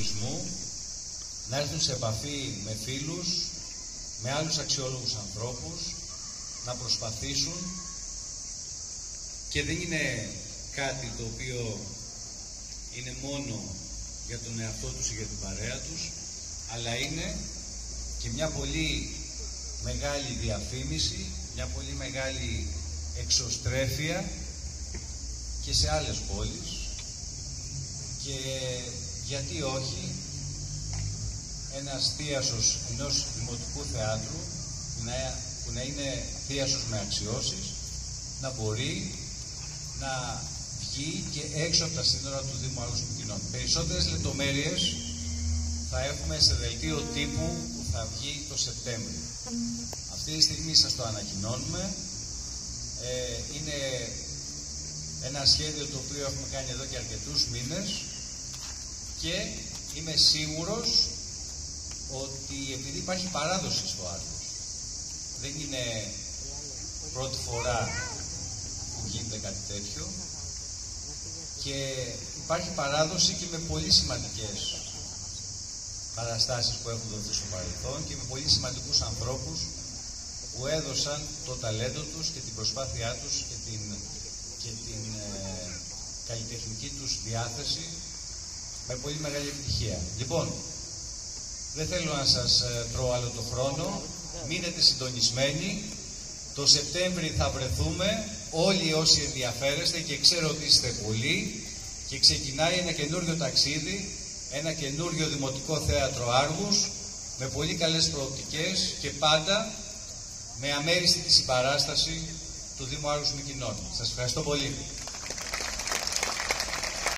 πολιτισμού να έρθουν σε επαφή με φίλους, με άλλους αξιόλογους ανθρώπους, να προσπαθήσουν, και δεν είναι κάτι το οποίο είναι μόνο για τον εαυτό τους ή για την παρέα τους, αλλά είναι και μια πολύ μεγάλη διαφήμιση, μια πολύ μεγάλη εξωστρέφεια και σε άλλες πόλεις, και γιατί όχι ένας θίασος ενός δημοτικού θεάτρου που να είναι θίασος με αξιώσεις, να μπορεί να βγει και έξω από τα σύνορα του Δήμου Άργους Μυκηνών. Περισσότερες λεπτομέρειες θα έχουμε σε δελτίο τύπου που θα βγει το Σεπτέμβριο. Αυτή τη στιγμή σας το ανακοινώνουμε. Είναι ένα σχέδιο το οποίο έχουμε κάνει εδώ και αρκετούς μήνες και είμαι σίγουρος ότι επειδή υπάρχει παράδοση στο Άργος, δεν είναι πρώτη φορά που γίνεται κάτι τέτοιο, και υπάρχει παράδοση και με πολύ σημαντικές παραστάσεις που έχουν δοθεί στο παρελθόν και με πολύ σημαντικούς ανθρώπους που έδωσαν το ταλέντο τους και την προσπάθειά τους και την καλλιτεχνική τους διάθεση με πολύ μεγάλη επιτυχία. Λοιπόν, δεν θέλω να σας τρώω άλλο το χρόνο. Μείνετε συντονισμένοι. Το Σεπτέμβρη θα βρεθούμε όλοι όσοι ενδιαφέρεστε, και ξέρω ότι είστε πολλοί, και ξεκινάει ένα καινούριο ταξίδι, ένα καινούριο Δημοτικό Θέατρο Άργους με πολύ καλές προοπτικές και πάντα με αμέριστη τη συμπαράσταση του Δήμου Άργους Μυκηνών. Σας ευχαριστώ πολύ.